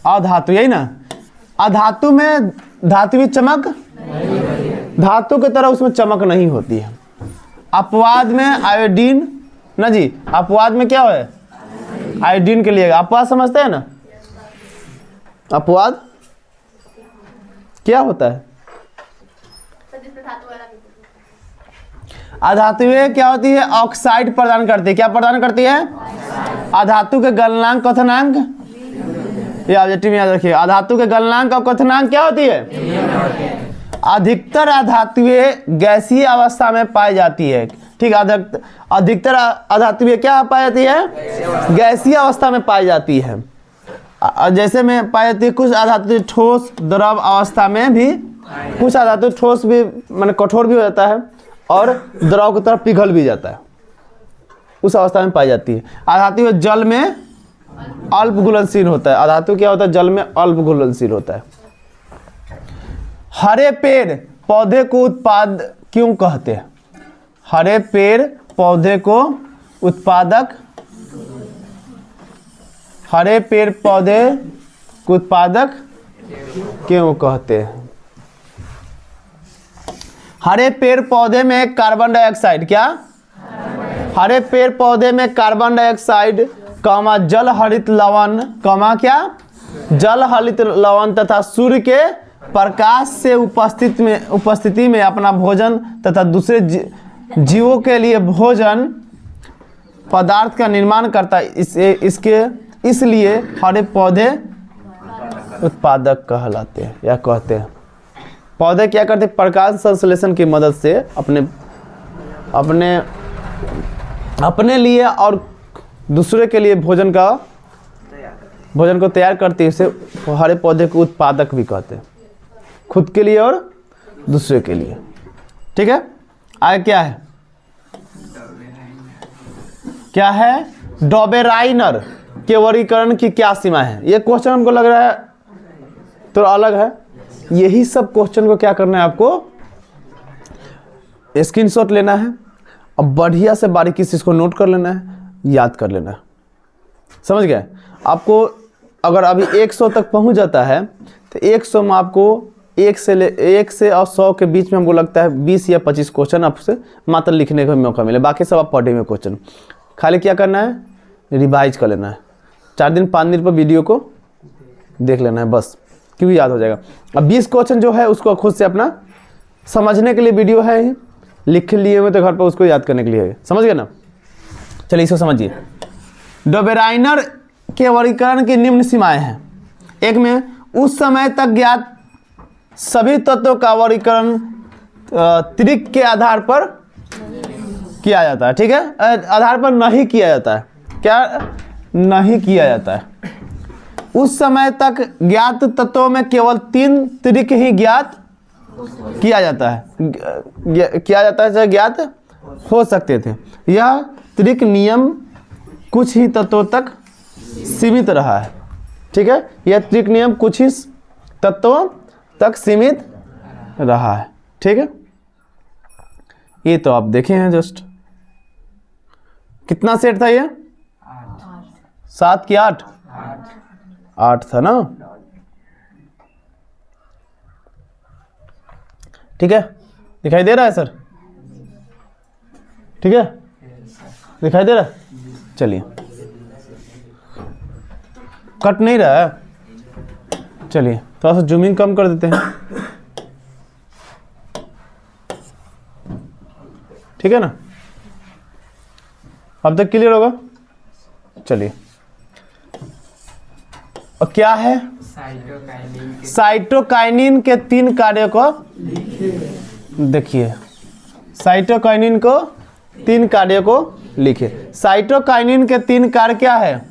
अधातु, यही ना। अधातु में धातुवी चमक, धातु की तरह उसमें चमक नहीं होती है। अपवाद में आयोडीन ना जी, अपवाद में क्या है? आयोडीन के लिए अपवाद समझते हैं ना? अपवाद क्या होता है? अधातुएं क्या होती है? ऑक्साइड प्रदान करती है। क्या प्रदान करती है? अधातु के गलनांक क्वथनांक, ये ऑब्जेक्टिव में याद रखिए। अधातु के गलनांक और क्वथनांक क्या होती है? अधिकतर अधातुएं गैसीय अवस्था में पाई जाती है, ठीक। अधिकतर अधातुएं क्या पाई जाती है? गैसीय अवस्था में पाई जाती है। जैसे में पाई जाती है कुछ अधातु ठोस द्रव अवस्था में भी, कुछ अधातु ठोस भी माने कठोर भी हो जाता है और द्रव की तरफ पिघल भी जाता है, उस अवस्था में पाई जाती है। अधातु जल में अल्प घुलनशील होता है। अधातु क्या होता है? जल में अल्प घुलनशील होता है। हरे पेड़ पौधे को उत्पाद क्यों कहते हैं? हरे पेड़ पौधे को उत्पादक, हरे पेड़ पौधे को उत्पादक क्यों कहते हैं? हरे पेड़ पौधे में कार्बन डाइऑक्साइड, क्या? हरे पेड़ पौधे में कार्बन डाइऑक्साइड कमा जल हरित लवण, कमा क्या? जल हरित लवण तथा सूर्य के प्रकाश से उपस्थिति में अपना भोजन तथा दूसरे जीवों के लिए भोजन पदार्थ का निर्माण करता है। इसलिए हरे पौधे उत्पादक कहलाते हैं या कहते हैं। पौधे क्या करते हैं? प्रकाश संश्लेषण की मदद से अपने लिए और दूसरे के लिए भोजन को तैयार करते हैं। इसे हरे पौधे को उत्पादक भी कहते हैं, खुद के लिए और दूसरे के लिए, ठीक है। आगे क्या है? क्या है? डोबेराइनर के वर्गीकरण की क्या सीमा है? ये क्वेश्चन हमको लग रहा है तो अलग है। यही सब क्वेश्चन को क्या करना है? आपको स्क्रीनशॉट लेना है और बढ़िया से बारीकी से इसको नोट कर लेना है, याद कर लेना है। समझ गए? आपको अगर अभी 100 तक पहुंच जाता है तो 100 में आपको 1 से और 100 के बीच में हमको लगता है 20 या 25 क्वेश्चन आपसे मात्र लिखने का मौका मिले। बाकी सब आप पढ़े में क्वेश्चन खाली क्या करना है? रिवाइज कर लेना है। 4 दिन 5 दिन पर वीडियो को देख लेना है बस, क्यों याद हो जाएगा। अब 20 क्वेश्चन जो है उसको खुद से अपना समझने के लिए वीडियो है, लिख लिए हुए तो घर पर उसको याद करने के लिए है। समझ गए ना? चलिए इसको समझिए। डोबेराइनर के वर्गीकरण की निम्न सीमाएं हैं। एक में उस समय तक ज्ञात सभी तत्वों का वर्गीकरण त्रिक के आधार पर किया जाता है, ठीक है। आधार पर नहीं किया जाता है। क्या नहीं किया जाता है? उस समय तक ज्ञात तत्वों में केवल 3 त्रिक ही ज्ञात किया जाता है, चाहे ज्ञात हो सकते थे। यह त्रिक नियम कुछ ही तत्वों तक सीमित रहा है, ठीक है। यह त्रिक नियम कुछ ही तत्वों तक सीमित रहा है, ठीक है। ये तो आप देखे हैं जस्ट। कितना सेट था ये? 7 की 8? 8 था ना, ठीक है, दिखाई दे रहा है सर, ठीक है, दिखाई दे रहा है, चलिए, कट नहीं रहा है, चलिए थोड़ा सा जूमिंग कम कर देते हैं, ठीक है ना, अब तक क्लियर होगा। चलिए, और क्या है, साइटोकाइनिन के 3 कार्यों को देखिए, साइटोकाइनिन को 3 कार्यों को लिखिए। साइटोकाइनिन के 3 कार्य क्या है,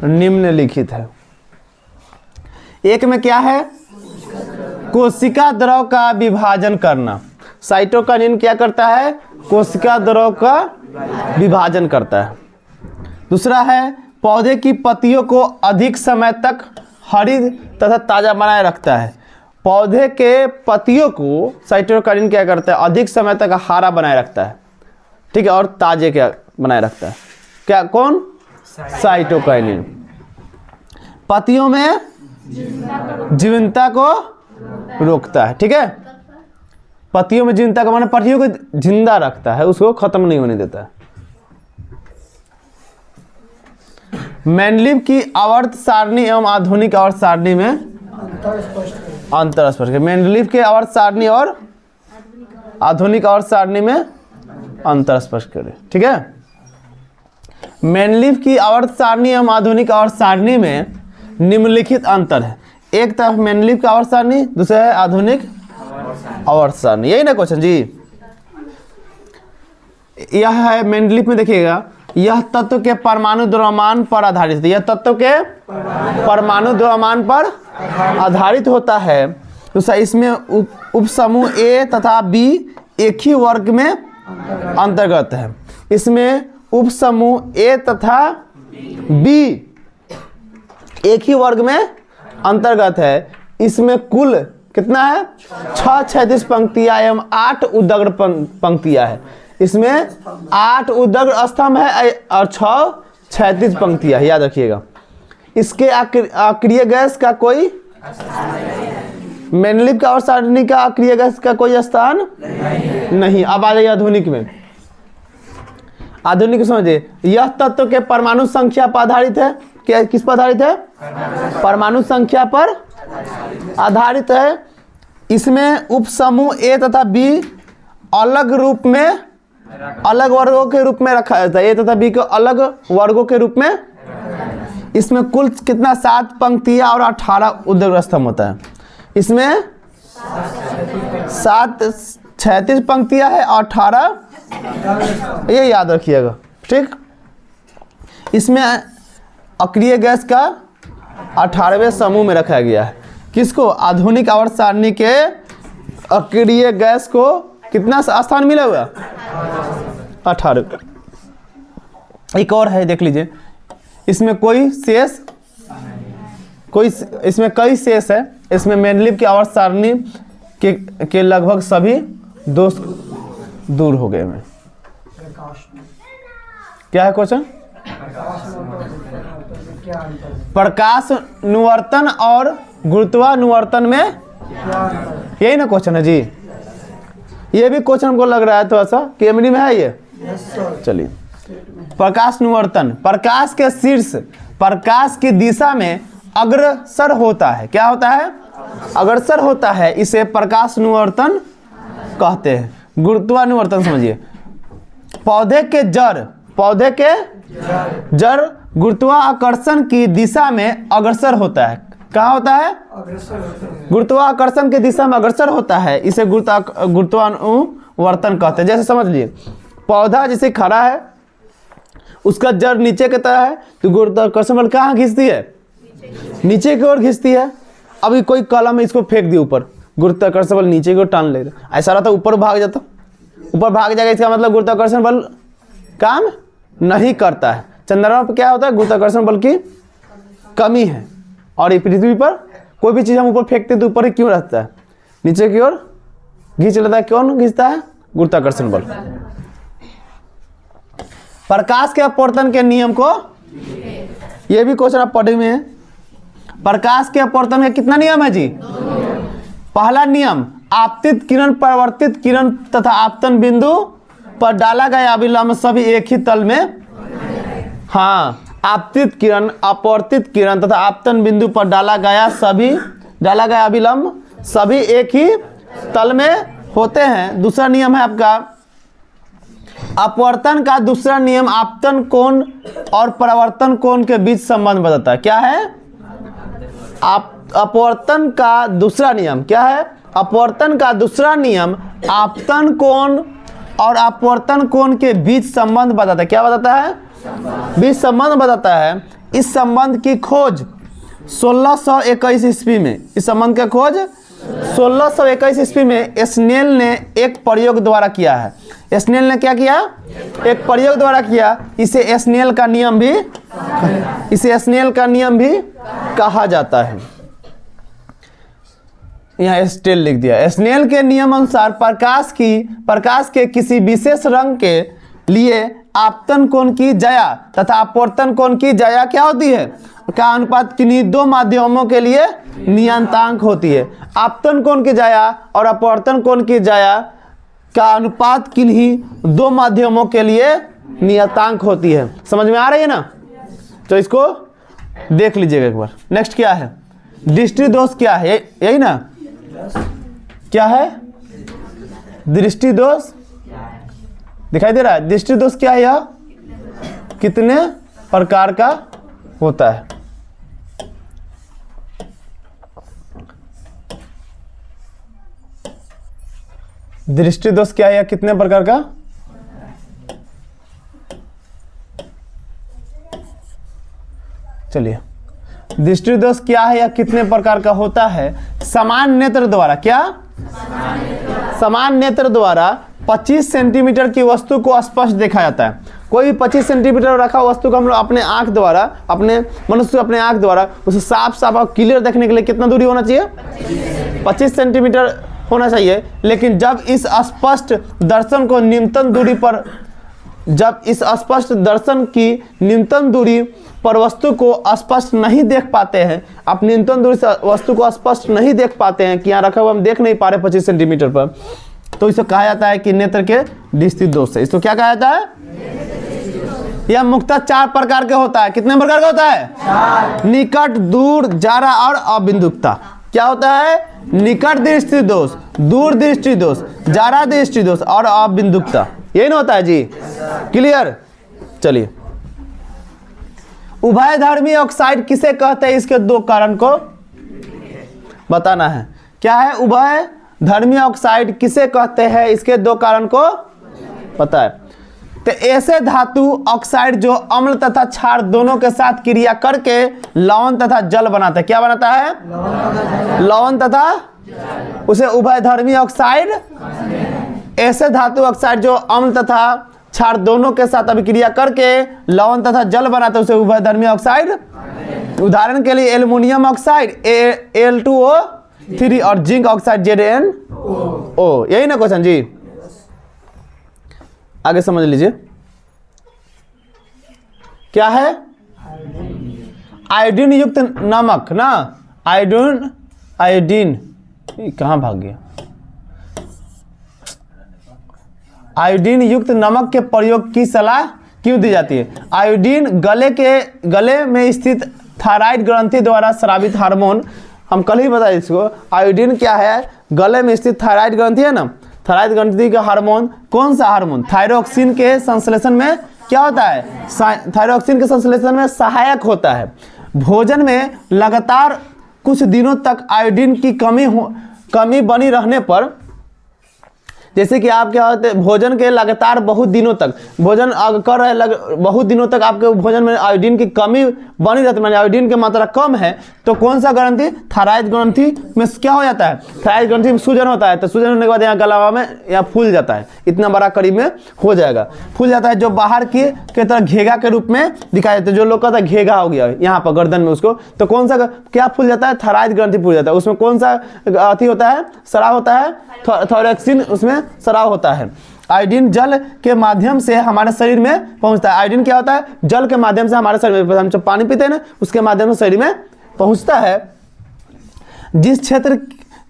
निम्नलिखित है। एक में क्या है, कोशिका द्रव का विभाजन करना। साइटोकाइनिन क्या करता है, कोशिका द्रव का विभाजन करता है। दूसरा है, पौधे की पत्तियों को अधिक समय तक हरी तथा ताज़ा बनाए रखता है। पौधे के पत्तियों को साइटोकाइनिन क्या करता है, अधिक समय तक हरा बनाए रखता है, ठीक है, और ताजे क्या बनाए रखता है, क्या, कौन, साइटोकाइनिन। पत्तियों में जीवंतता को रोकता है, ठीक है, पत्तियों में जीवंतता को माने पत्तियों को जिंदा रखता है, उसको खत्म नहीं होने देता है। मेंडलीव की आवर्त सारणी एवं आधुनिक आवर्त सारणी में अंतर स्पष्ट करें। मेंडलीव के आवर्त सारणी और आधुनिक आवर्त सारणी में अंतर स्पष्ट करें, ठीक है। मेंडलीव की आवर्त सारणी एवं आधुनिक आवर्त सारणी में निम्नलिखित अंतर है। एक तरफ मेंडलीव की आवर्त सारणी, दूसरा है आधुनिक आवर्त सारणी, यही ना क्वेश्चन जी। यह है मेंडलीव में, देखिएगा, यह तत्व के परमाणु द्रव्यमान पर आधारित है, यह तत्व के परमाणु द्रव्यमान पर आधारित होता है। दूसरा, इसमें उपसमूह ए तथा बी एक ही वर्ग में अंतर्गत है। इसमें उपसमूह ए तथा बी एक ही वर्ग में अंतर्गत है। इसमें कुल कितना है, 6 क्षैतिज पंक्तियां एवं 8 उदग्र पंक्तियां है। इसमें 8 उदग्र स्तंभ है और 6 क्षैतिज पंक्तियां, याद रखिएगा। इसके अक्रिय गैस का कोई, मेंडलीव का आवर्त सारणी का अक्रिय गैस का कोई स्थान नहीं। अब आ जाइए आधुनिक में। आधुनिक समझिए, यह तत्व के परमाणु संख्या पर आधारित है। क्या, किस पर आधारित है, परमाणु संख्या पर आधारित है। इसमें उपसमूह ए तथा बी अलग रूप में, अलग वर्गों के रूप में रखा जाता है। ए तथा बी को अलग वर्गों के रूप में। इसमें कुल कितना, 7 पंक्तियां और 18 उदग्र स्तंभ होता है। इसमें 7 क्षैतिज पंक्तियां है और 18, ये याद रखिएगा, ठीक। इसमें अक्रिय गैस का 18वें समूह में रखा गया है। किसको, आधुनिक आवर्त सारणी के अक्रिय गैस को कितना स्थान मिला हुआ, 18। एक और है, देख लीजिए, इसमें कोई शेष, कोई, इसमें कई शेष है। इसमें मेंडलीव की आवर्त सारणी के लगभग सभी दोष दूर हो गए हैं। क्या है क्वेश्चन, प्रकाश अनुवर्तन और गुरुत्वानुवर्तन में, यही ना क्वेश्चन है जी। ये भी क्वेश्चन हमको लग रहा है थोड़ा सा कि एमडी में है ये। चलिए, प्रकाश अनुवर्तन, प्रकाश के शीर्ष प्रकाश की दिशा में अग्रसर होता है। क्या होता है, अग्रसर होता है, इसे प्रकाश अनुवर्तन कहते हैं। गुरुत्वानुवर्तन समझिए, पौधे के जड़ गुरुत्वाकर्षण की दिशा में अग्रसर होता है। कहाँ होता है, गुरुत्वाकर्षण की दिशा में अग्रसर होता है, इसे गुरुत्वानुवर्तन कहते हैं। जैसे समझ लिए, पौधा जैसे खड़ा है, उसका जड़ नीचे की तरह है, तो गुरुत्वाकर्षण बल कहाँ खींचती है, नीचे की ओर खींचती है। अभी कोई कलम है, इसको फेंक दिया ऊपर, गुरुत्वाकर्षण बल नीचे की ओर टान लेगा, ऐसा रहता, ऊपर भाग जाता, ऊपर भाग जाएगा। इसका मतलब गुरुत्वाकर्षण बल काम नहीं करता है। चंद्रमा पर क्या होता है, गुरुत्वाकर्षण बल की कमी है। और ये पृथ्वी पर कोई भी चीज हम ऊपर फेंकते तो ऊपर ही क्यों रहता है, नीचे की ओर खींच लेता है। कौन खींचता है, गुरुत्वाकर्षण बल। प्रकाश के अपवर्तन के नियम को, ये भी क्वेश्चन आप पढ़े में है, प्रकाश के अपवर्तन का कितना नियम है जी? पहला नियम, आपतित किरण परावर्तित किरण तथा आपतन बिंदु पर डाला गया अभिलंब सभी एक ही तल में, हाँ, आपतित किरण अपवर्तित किरण तथा आपतन बिंदु पर डाला गया अभिलंब सभी एक ही तल में होते हैं। दूसरा नियम है आपका अपवर्तन का दूसरा नियम आपतन कोण और परावर्तन कोण के बीच संबंध बताता है। क्या है? अपवर्तन का दूसरा नियम क्या है? अपवर्तन का दूसरा नियम आपतन कोण और अपवर्तन कोण के बीच संबंध बताता है। क्या बताता है? बीच संबंध बताता है। इस संबंध की खोज 1621 ईस्वी में, इस संबंध का खोज 1621 ईस्वी में स्नेल ने एक प्रयोग द्वारा किया है। स्नेल ने क्या किया? एक प्रयोग द्वारा किया। इसे स्नेल का नियम भी कहा जाता है। यहाँ स्टेल लिख दिया। स्नेल के नियम अनुसार प्रकाश के किसी विशेष रंग के लिए आपतन कोण की ज्या तथा अपवर्तन कोण की ज्या क्या होती है? का अनुपात किन्हीं दो माध्यमों के लिए नियतांक होती है। आपतन कोण की ज्या और अपवर्तन कोण की ज्या का अनुपात किन्हीं दो माध्यमों के लिए नियतांक होती है। समझ में आ रही है ना? तो इसको देख लीजिएगा एक बार। नेक्स्ट क्या है? दृष्टि दोष क्या है? यही ना? क्या है? दृष्टि दोष दिखाई दे रहा है? दृष्टि दोष क्या है? यह कितने प्रकार का होता है? दृष्टि दोष क्या है? यह कितने प्रकार का? चलिए, दृष्टि दोष क्या है या कितने प्रकार का होता है? समान नेत्र द्वारा, क्या? समान नेत्र द्वारा 25 सेंटीमीटर की वस्तु को स्पष्ट देखा जाता है। कोई भी 25 सेंटीमीटर रखा वस्तु को हम लोग अपने आंख द्वारा, अपने मनुष्य अपने आंख द्वारा उसे साफ साफ और क्लियर देखने के लिए कितना दूरी होना चाहिए? 25 सेंटीमीटर होना चाहिए। लेकिन जब इस स्पष्ट दर्शन की न्यूनतम दूरी पर वस्तु को स्पष्ट नहीं देख पाते हैं, आप न्यूनतम दूरी से वस्तु को स्पष्ट नहीं देख पाते हैं कि यहाँ रखा हुआ हम देख नहीं पा रहे 25 सेंटीमीटर पर, तो इसे कहा जाता है कि नेत्र के दृष्टि दोष है। इसको क्या कहा जाता है? यह मुख्यतः 4 प्रकार के होता है। कितने प्रकार का होता है? 4। निकट, दूर, जारा और अबिंदुकता। क्या होता है? निकट दृष्टि दोष, दूर दृष्टि दोष, जारा दृष्टि दोष और अबिंदुकता। यही ना होता है जी? क्लियर? चलिए, उभयधर्मी ऑक्साइड किसे कहते हैं? इसके 2 कारण को बताना है। क्या है? उभयधर्मी ऑक्साइड किसे कहते हैं? इसके 2 कारण को पता है। तो ऐसे धातु ऑक्साइड जो अम्ल तथा क्षार दोनों के साथ क्रिया करके लवण तथा जल बनाता है। क्या बनाता है? लवण तथा, उसे उभयधर्मी ऑक्साइड। ऐसे धातु ऑक्साइड जो अम्ल तथा क्षार दोनों के साथ अभिक्रिया करके लवण तथा जल बनाते हैं उसे उभयधर्मी ऑक्साइड। उदाहरण के लिए एल्युमिनियम ऑक्साइड Al2O3 और जिंक ऑक्साइड ZnO। यही ना क्वेश्चन जी? आगे समझ लीजिए। क्या है? आयोडीन युक्त नमक ना, आयोडीन कहाँ भाग गया? आयोडीन युक्त नमक के प्रयोग की सलाह क्यों दी जाती है? आयोडीन गले में स्थित थायराइड ग्रंथि द्वारा स्रावित हार्मोन, हम कल ही बताए इसको। आयोडीन क्या है? गले में स्थित थायराइड ग्रंथि है ना, थायराइड ग्रंथि का हार्मोन, कौन सा हार्मोन? थायरोक्सिन के संश्लेषण में क्या होता है? थायरोक्सिन के संश्लेषण में सहायक होता है। भोजन में लगातार कुछ दिनों तक आयोडीन की कमी बनी रहने पर, जैसे कि आप क्या होते हैं, भोजन के लगातार बहुत दिनों तक भोजन कर रहे बहुत दिनों तक आपके भोजन में आयोडीन की कमी बनी रहती है, आयोडीन की मात्रा कम है, तो कौन सा ग्रंथि? थायराइड ग्रंथि में क्या हो जाता है? थायराइड ग्रंथि में सूजन होता है। तो सूजन होने के बाद यहाँ गलावा में यहाँ फूल जाता है, इतना बड़ा करीब में हो जाएगा, फूल जाता है, जो बाहर की तरह घेगा के रूप में दिखाई देता है। जो लोग कहता है घेगा हो गया यहाँ पर गर्दन में उसको, तो कौन सा क्या फूल जाता है? थायराइड ग्रंथि फूल जाता है। उसमें कौन सा अति होता है? स्राव होता है, थायरोक्सिन उसमें स्राव होता है। आयोडीन जल के माध्यम से हमारे शरीर में पहुंचता है। आयोडीन क्या होता है? जल के माध्यम से हमारे शरीर में, हम जब पानी पीते हैं ना उसके माध्यम से शरीर में पहुंचता है, जिस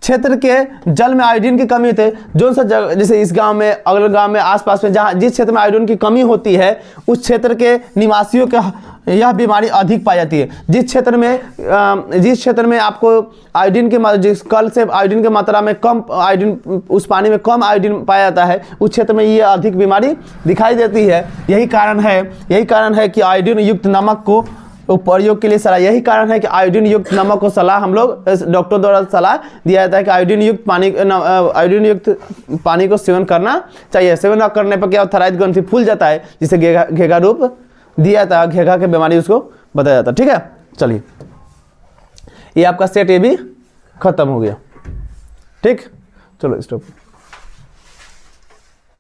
क्षेत्र के जल में आयोडीन की कमी होती है, जो सा जगह जैसे इस गांव में, अगले गांव में, आसपास में, जहां जिस क्षेत्र में आयोडीन की कमी होती है उस क्षेत्र के निवासियों का यह बीमारी अधिक पाई जाती है। जिस क्षेत्र में आपको आयोडीन के जिस कल से आयोडीन की मात्रा में कम आयोडीन, उस पानी में कम आयोडीन पाया जाता है, उस क्षेत्र में ये अधिक बीमारी दिखाई देती है। यही कारण है कि आयोडीन युक्त नमक को प्रयोग के लिए सलाह, यही कारण है कि आयोडीन युक्त नमक को सलाह हम लोग डॉक्टर द्वारा सलाह दिया जाता है कि आयोडीन युक्त पानी को सेवन करना चाहिए। सेवन न करने पर क्या थायराइड ग्रंथि फूल जाता है, जिसे घेघा रूप दिया जाता है, घेघा की बीमारी उसको बताया जाता है। ठीक है, चलिए ये आपका सेट ए भी खत्म हो गया। ठीक, चलो स्टॉप।